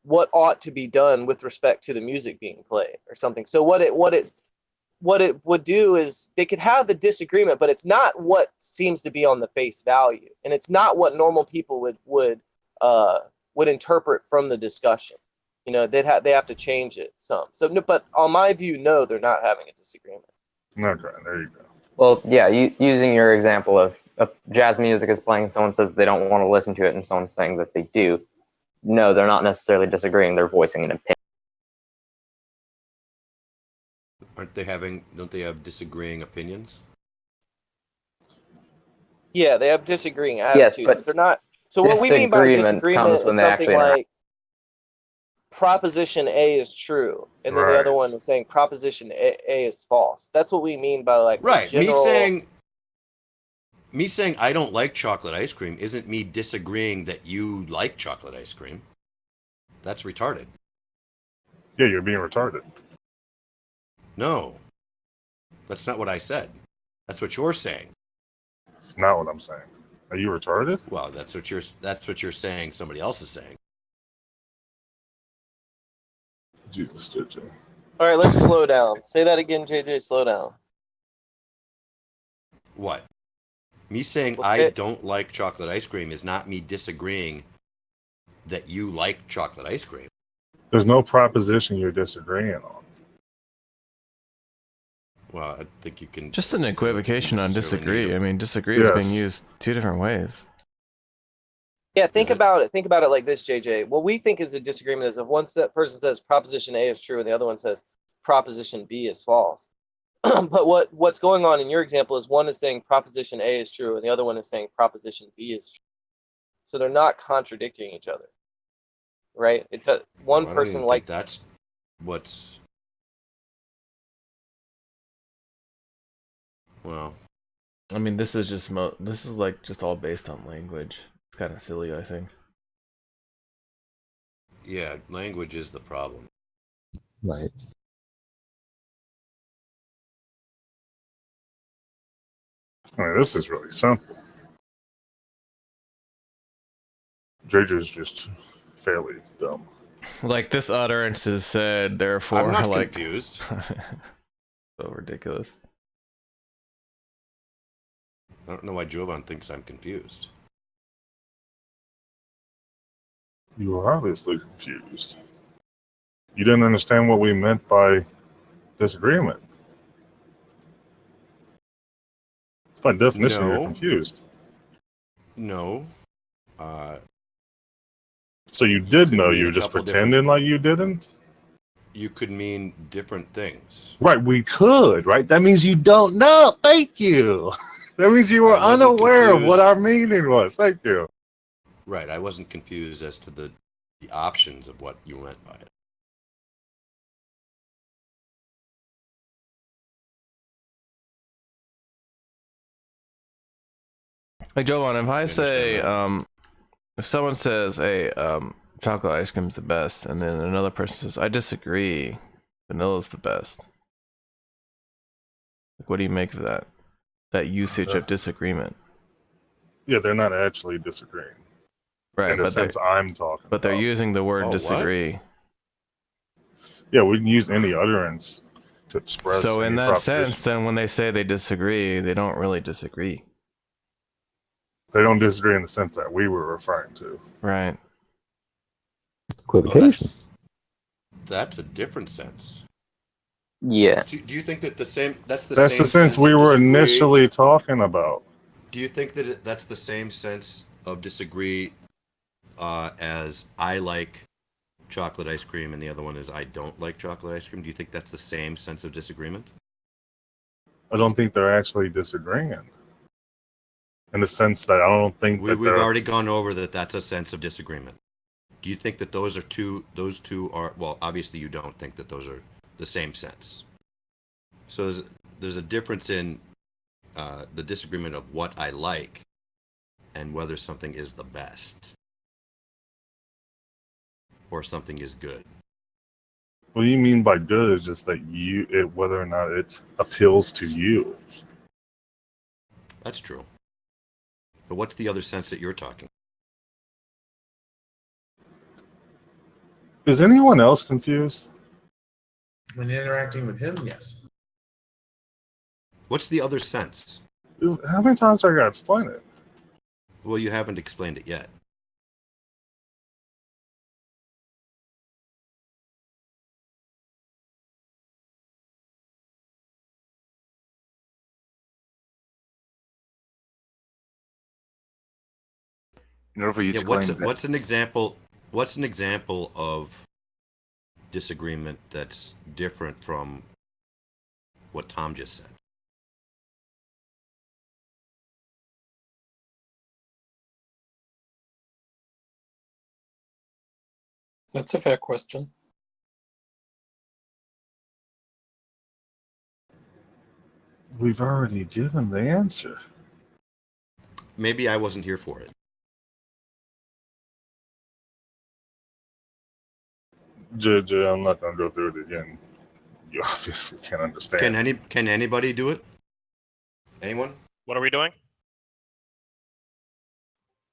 what ought to be done with respect to the music being played or something. So what it would do is they could have the disagreement, but it's not what seems to be on the face value, and it's not what normal people would interpret from the discussion. They have to change it some. So, no, but on my view, no, they're not having a disagreement. Okay, there you go. Well, yeah, using your example of jazz music is playing, someone says they don't want to listen to it, and someone's saying that they do. No, they're not necessarily disagreeing. They're voicing an opinion. Don't they have disagreeing opinions? Yeah, they have disagreeing attitudes, Yes, but they're not. So what we mean by disagreement comes disagreement when is they something actually interact. like proposition A is true, and then the other one is saying proposition A is false. That's what we mean by like Right. general... Me saying I don't like chocolate ice cream isn't me disagreeing that you like chocolate ice cream. That's retarded. Yeah, you're being retarded. No, that's not what I said. That's what you're saying. It's not what I'm saying. Are you retarded? Well, that's what you're saying. Somebody else is saying. Jesus, JJ. All right, let's slow down. Say that again, JJ. Slow down. What? Me saying I don't like chocolate ice cream is not me disagreeing that you like chocolate ice cream. There's no proposition you're disagreeing on. Well, I think you can... Just an equivocation on disagree. I mean, disagree is being used two different ways. Yeah, think about it. Think about it like this, JJ. What we think is a disagreement is if one person says proposition A is true and the other one says proposition B is false. But what's going on in your example is one is saying proposition A is true and the other one is saying proposition B is true. So they're not contradicting each other, right? One person likes... That's what's... Well, I mean, this is like just all based on language. It's kind of silly, I think. Yeah, language is the problem. Right. I mean, this is really simple. JJ's just fairly dumb. Like, this utterance is said, therefore, I'm not like... confused. So ridiculous. I don't know why Jovan thinks I'm confused. You were obviously confused. You didn't understand what we meant by disagreement. By definition, you're confused. No. So you did know, you were just pretending like you didn't? You could mean different things. Right, we could, right? That means you don't know. Thank you. That means you were unaware of what our meaning was. Thank you. Right, I wasn't confused as to the options of what you meant by it. Like, Jovan, if I say, if someone says, hey, chocolate ice cream's the best, and then another person says, I disagree, vanilla's the best. Like, what do you make of that? That usage of disagreement? Yeah, they're not actually disagreeing. Right, in the sense I'm talking but they're using the word disagree. What? Yeah, we can use any utterance to express. So in that sense, then when they say they disagree, they don't really disagree. They don't disagree in the sense that we were referring to. Right. Equivocation. That's a different sense. Yeah. Do you think that that's the sense we were initially talking about? Do you think that that's the same sense of disagree as I like chocolate ice cream and the other one is I don't like chocolate ice cream? Do you think that's the same sense of disagreement? I don't think they're actually disagreeing. In the sense that I don't think we've already gone over that that's a sense of disagreement. Do you think that those two are, well, obviously you don't think that those are the same sense. So there's a difference in the disagreement of what I like and whether something is the best or something is good. What you mean by good is just that whether or not it appeals to you. That's true. But what's the other sense that you're talking? Is anyone else confused? When interacting with him, yes. What's the other sense? How many times do I got to explain it? Well, you haven't explained it yet. You know, for each Yeah, claim. what's an example? What's an example of disagreement that's different from what Tom just said? That's a fair question. We've already given the answer. Maybe I wasn't here for it. JJ, I'm not going to go through it again. You obviously can't understand. Can anybody do it? Anyone? What are we doing?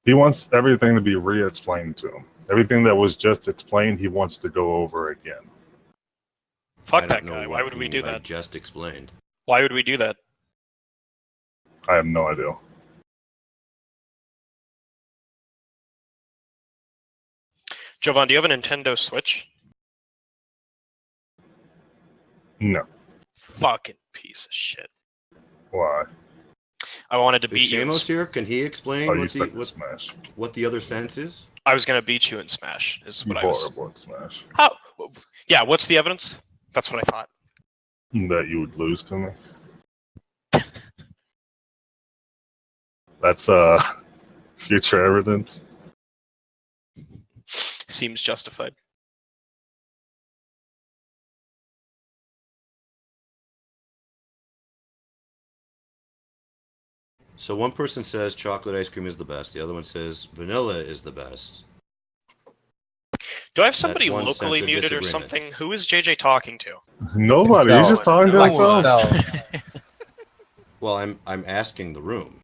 He wants everything to be re-explained to him. Everything that was just explained, he wants to go over again. Fuck I that don't know guy. what Why would you we mean do by that? Just explained. Why would we do that? I have no idea. Jovan, do you have a Nintendo Switch? No. Fucking piece of shit. Why? I wanted to Is beat you. Shamos here? Can he explain Oh, you suck at Smash. what the other sense is? I was gonna beat you in Smash. Is You what I was. horrible at Smash. How? Yeah. What's the evidence? That's what I thought. That you would lose to me. That's future evidence. Seems justified. So one person says chocolate ice cream is the best. The other one says vanilla is the best. Do I have somebody one locally sense of muted or disagreement. something? Who is JJ talking to? Nobody. He's just talking to himself. Well, I'm asking the room.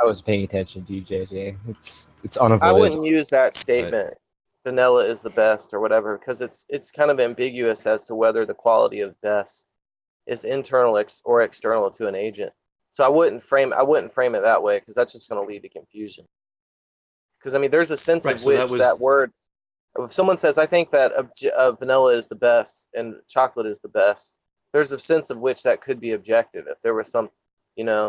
I was paying attention to you, JJ. It's I unavoidable. wouldn't use that statement. Vanilla is the best or whatever, because it's kind of ambiguous as to whether the quality of best is internal or external to an agent. So I wouldn't frame it that way, because that's just going to lead to confusion. Because I mean, there's a sense Right, of so which that was- that word. If someone says, "I think that vanilla is the best and chocolate is the best," there's a sense of which that could be objective. If there was some,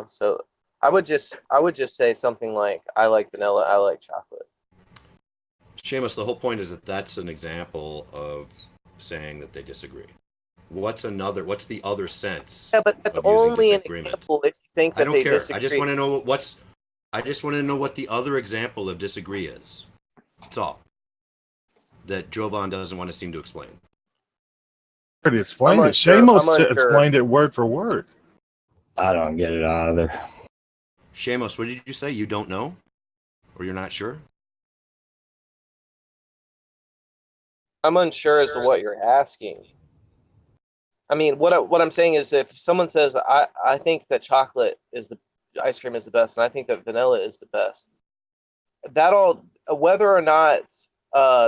so I would just say something like, "I like vanilla, I like chocolate." Seamus, the whole point is that that's an example of saying that they disagree. What's the other sense? Yeah, but that's of using only an disagreement? example if you think that I don't they care. disagree. I just want to know what the other example of disagree is. That's all. That Jovan doesn't want to seem to explain. Already explained I'm it. unsure. Shamos I'm unsure. explained it word for word. I don't get it either. Seamus, what did you say? You don't know? Or you're not sure? I'm unsure as to what you're asking. I mean, what I'm saying is, if someone says, I think that chocolate is the ice cream is the best, and I think that vanilla is the best, whether or not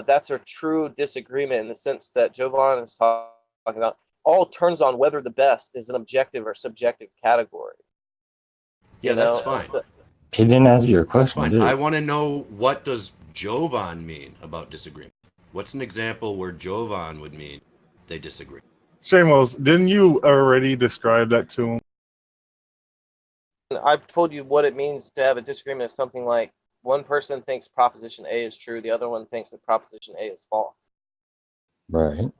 that's a true disagreement in the sense that Jovan is talking about, all turns on whether the best is an objective or subjective category. Yeah, that's fine. He didn't answer your That's question, fine. did he? I want to know, what does Jovan mean about disagreement? What's an example where Jovan would mean they disagree? Shamos, didn't you already describe that to him? I've told you what it means to have a disagreement. Is something like one person thinks proposition A is true, the other one thinks that proposition A is false. Right.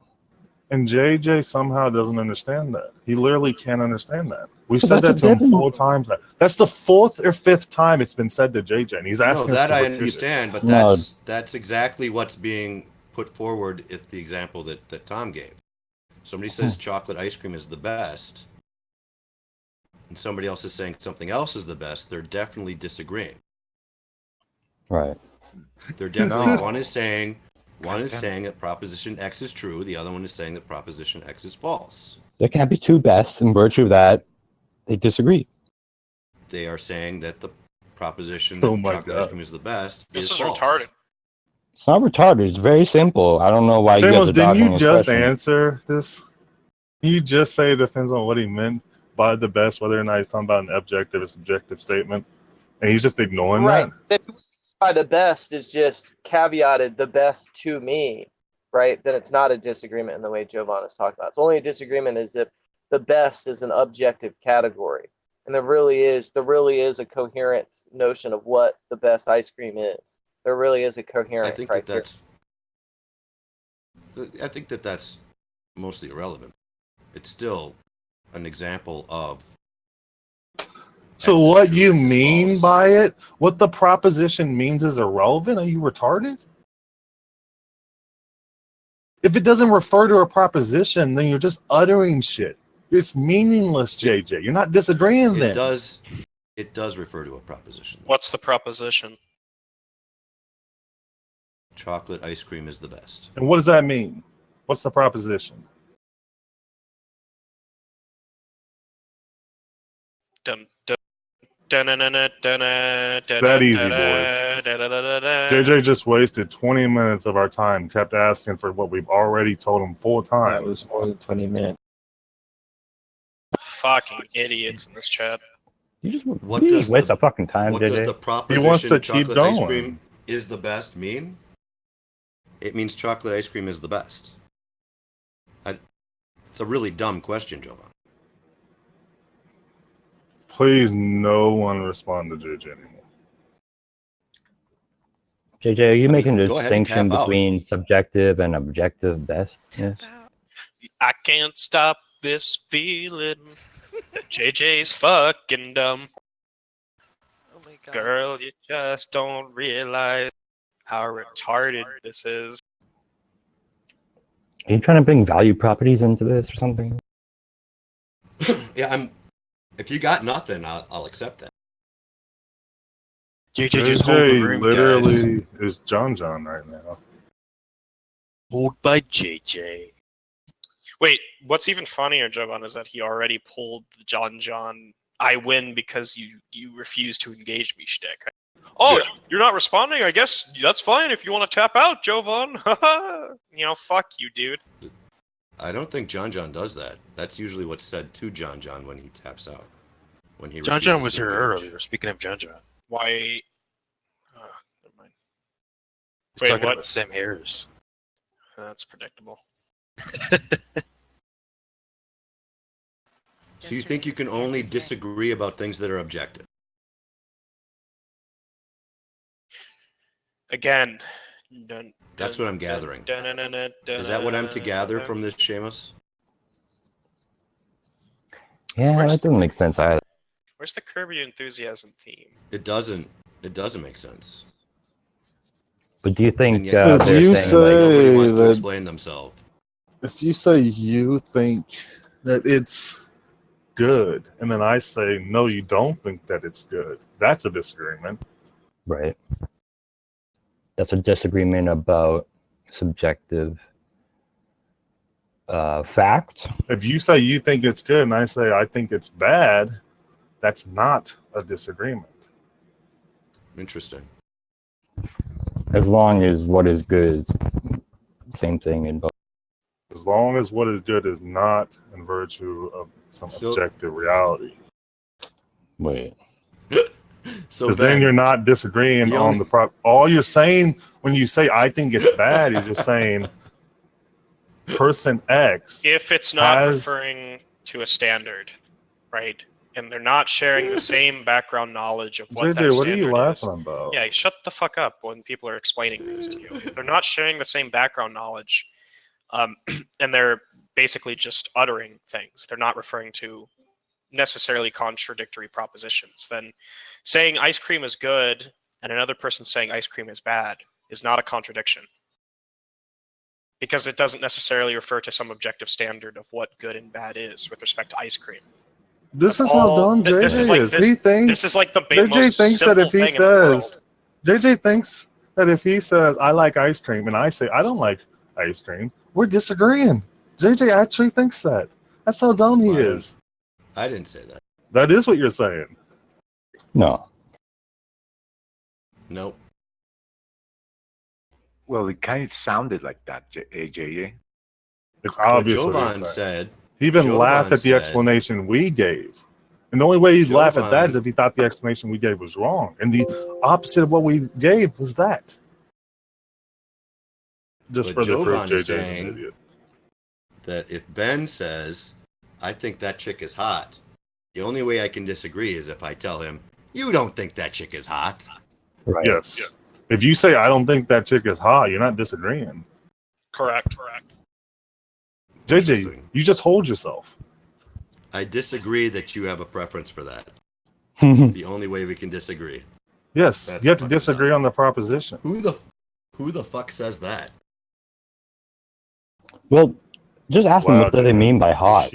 And JJ somehow doesn't understand that. He literally can't understand that. We've But said that's that a to him different- 4 times. That's the 4th or 5th time it's been said to JJ, and he's No, asking us that to I repeat it. understand, but No. that's exactly what's being put forward at the example that Tom gave. Somebody says chocolate ice cream is the best, and somebody else is saying something else is the best. They're definitely disagreeing. Right. They're definitely No. one is saying that proposition X is true, the other one is saying that proposition X is false. There can't be two bests in virtue of that. They disagree. They are saying that the proposition that Oh my chocolate ice God. cream is the best This is false. retarded. It's not retarded. It's very simple. I don't know why you guys Shamos, are didn't dodging you his just question. answer this? You just say it depends on what he meant by the best, whether or not he's talking about an objective or subjective statement, and he's just ignoring Right. that. If by the best is just caveated the best to me, right? Then it's not a disagreement in the way Jovan is talking about. It's only a disagreement is if the best is an objective category. And there really is a coherent notion of what the best ice cream is. There really is a I coherent think criteria. that's mostly irrelevant. It's still an example of. So X is what true, you X is mean false. by it, what the proposition means is irrelevant? Are you retarded? If it doesn't refer to a proposition, then you're just uttering shit. It's meaningless, JJ. You're not disagreeing then. It does refer to a proposition. What's the proposition? Chocolate ice cream is the best. And what does that mean? What's the proposition? Dun, dun, dun, dun, dun, dun, dun, It's dun, that dun, easy, dun, boys. dun, dun, dun, dun. JJ just wasted 20 minutes of our time, kept asking for what we've already told him 4 That times. was more than 20 minutes. Fucking idiots in this chat. You just What you does waste the- the fucking time, What does JJ. the He proposition wants to keep chocolate ice going. cream is the best mean? It means chocolate ice cream is the best. It's a really dumb question, Jovan. Please, no one respond to JJ anymore. JJ, are you making a go ahead and distinction tap out. between subjective and objective best? Yes. I can't stop this feeling. JJ's fucking dumb. Oh my god. Girl, you just don't realize how retarded this is. Are you trying to bring value properties into this or something? Yeah, if you got nothing, I'll accept that. JJ, just hold the room, guys. literally is John right now. Hold by JJ. Wait, what's even funnier, Jovan, is that he already pulled the John I win because you refuse to engage me shtick. Oh, Yeah. you're not responding? I guess that's fine if you want to tap out, Jovan. Fuck you, dude. I don't think John does that. That's usually what's said to John when he taps out. When he John refuses was to here engage. earlier. Speaking of John. Why? Never mind. We're Wait, talking what? about Sam Harris. That's predictable. So you think you can only disagree about things that are objective? Again. That's what I'm gathering. Is that what I'm to gather from this, Seamus? Yeah, that doesn't make sense either. Where's the Curb Your Enthusiasm theme? It doesn't make sense. But do you think And yet, they're you saying like, nobody say wants to that- explain themselves. If you say you think that it's good, and then I say, no, you don't think that it's good, that's a disagreement. right? That's a disagreement about subjective fact. If you say you think it's good, and I say I think it's bad, that's not a disagreement. Interesting. As long as what is good is same thing in both. As long as what is good is not in virtue of some objective reality. Wait. So Because then you're not disagreeing on the prop. All you're saying when you say I think it's bad is you're saying person X. If it's not has- referring to a standard, right? And they're not sharing the same background knowledge of what that JJ, what are standard you laughing is. about? Yeah, shut the fuck up when people are explaining things to you. If they're not sharing the same background knowledge, and they're basically just uttering things, they're not referring to necessarily contradictory propositions, then saying ice cream is good and another person saying ice cream is bad is not a contradiction. Because it doesn't necessarily refer to some objective standard of what good and bad is with respect to ice cream. This is how dumb JJ this is like is. this- He thinks this is like the JJ most thinks that simple if he thing in the world. says JJ thinks that if he says I like ice cream and I say I don't like ice cream, we're disagreeing. JJ actually thinks that. That's how dumb he is. I didn't say that. That is what you're saying. No. Nope. Well, it kind of sounded like that, AJ. It's Well, obvious what Jovan he's saying. said. He even Jovan laughed at the said- explanation we gave. And the only way he'd laugh at that Jovan- is if he thought the explanation we gave was wrong. And the opposite of what we gave was that. Just But for the proof, Jovan is JJ's an saying idiot. that if Ben says, I think that chick is hot, the only way I can disagree is if I tell him, you don't think that chick is hot. Right. Yes. If you say, I don't think that chick is hot, you're not disagreeing. Correct. JJ, you just hold yourself. I disagree that you have a preference for that. It's the only way we can disagree. Yes, That's you have to fucking disagree dumb. on the proposition. Who the fuck says that? Well, just ask them Wow, what do they dude. mean by hot.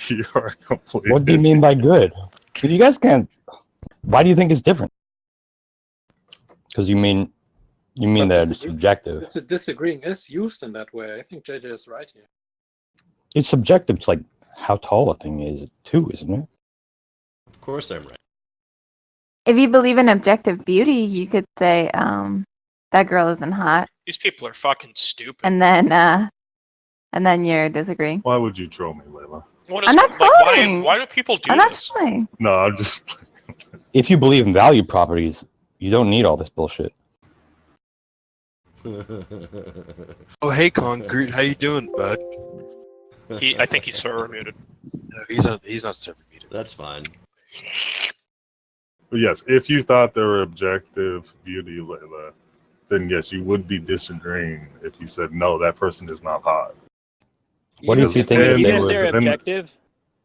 You are completely. What do you mean by good? Because you guys can't. Why do you think it's different? Because you mean that it's subjective. Disagreeing is used in that way. I think JJ is right here. It's subjective. It's like how tall a thing is too, isn't it? Of course I'm right. If you believe in objective beauty, you could say, that girl isn't hot, These people are fucking stupid. and then you're disagreeing. Why would you troll me, Layla? What is, I'm not like, trolling. why do people do I'm not this? trolling. No, I'm just. If you believe in value properties, you don't need all this bullshit. Oh, hey, Concrete, how you doing, bud? I think he's server muted. No, he's not server muted. That's fine. But yes, if you thought there were objective beauty, Layla, then yes, you would be disagreeing if you said, no, that person is not hot. What if you think And that Even they if were? they're then- objective,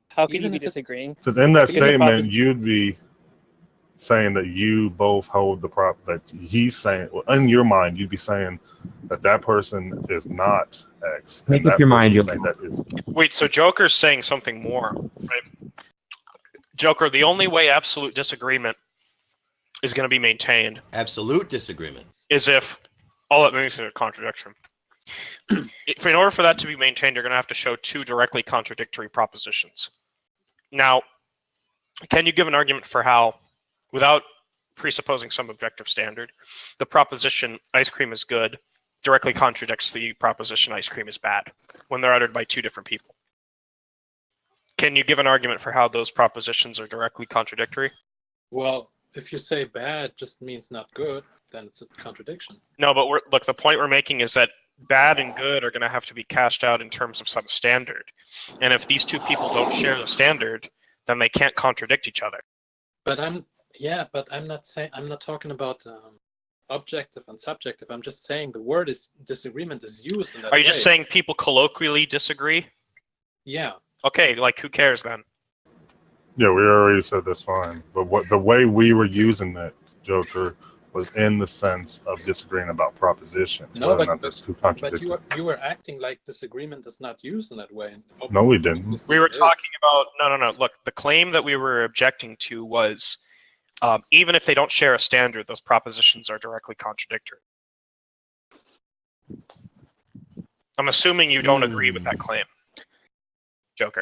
how can Even you be if it's- disagreeing? Because in that Because the statement, proposition- you'd be saying that you both hold the prop that he's saying. Well, in your mind, you'd be saying that that person is not X. and Make up that your mind, person you'll- saying that is. Wait, so Joker's saying something more, right? Joker, the only way absolute disagreement is going to be maintained Absolute disagreement. is if all it means is a contradiction. If in order for that to be maintained, you're going to have to show two directly contradictory propositions. Now, can you give an argument for how, without presupposing some objective standard, the proposition ice cream is good directly contradicts the proposition ice cream is bad when they're uttered by two different people? Can you give an argument for how those propositions are directly contradictory? Well, if you say bad just means not good, then it's a contradiction. No, but look, the point we're making is that bad and good are going to have to be cashed out in terms of some standard. And if these two people don't share the standard, then they can't contradict each other. But I'm not talking about objective and subjective. I'm just saying the word is disagreement is used in that Are you way. just saying people colloquially disagree? Yeah. Okay, like who cares then? Yeah, we already said that's fine. But what the way we were using that, Joker, was in the sense of disagreeing about propositions. No, whether or but- not that's too But contradictory. you were acting like disagreement is not used in that way. No, we didn't. We were It is. talking about no. Look, the claim that we were objecting to was even if they don't share a standard, those propositions are directly contradictory. I'm assuming you don't agree with that claim.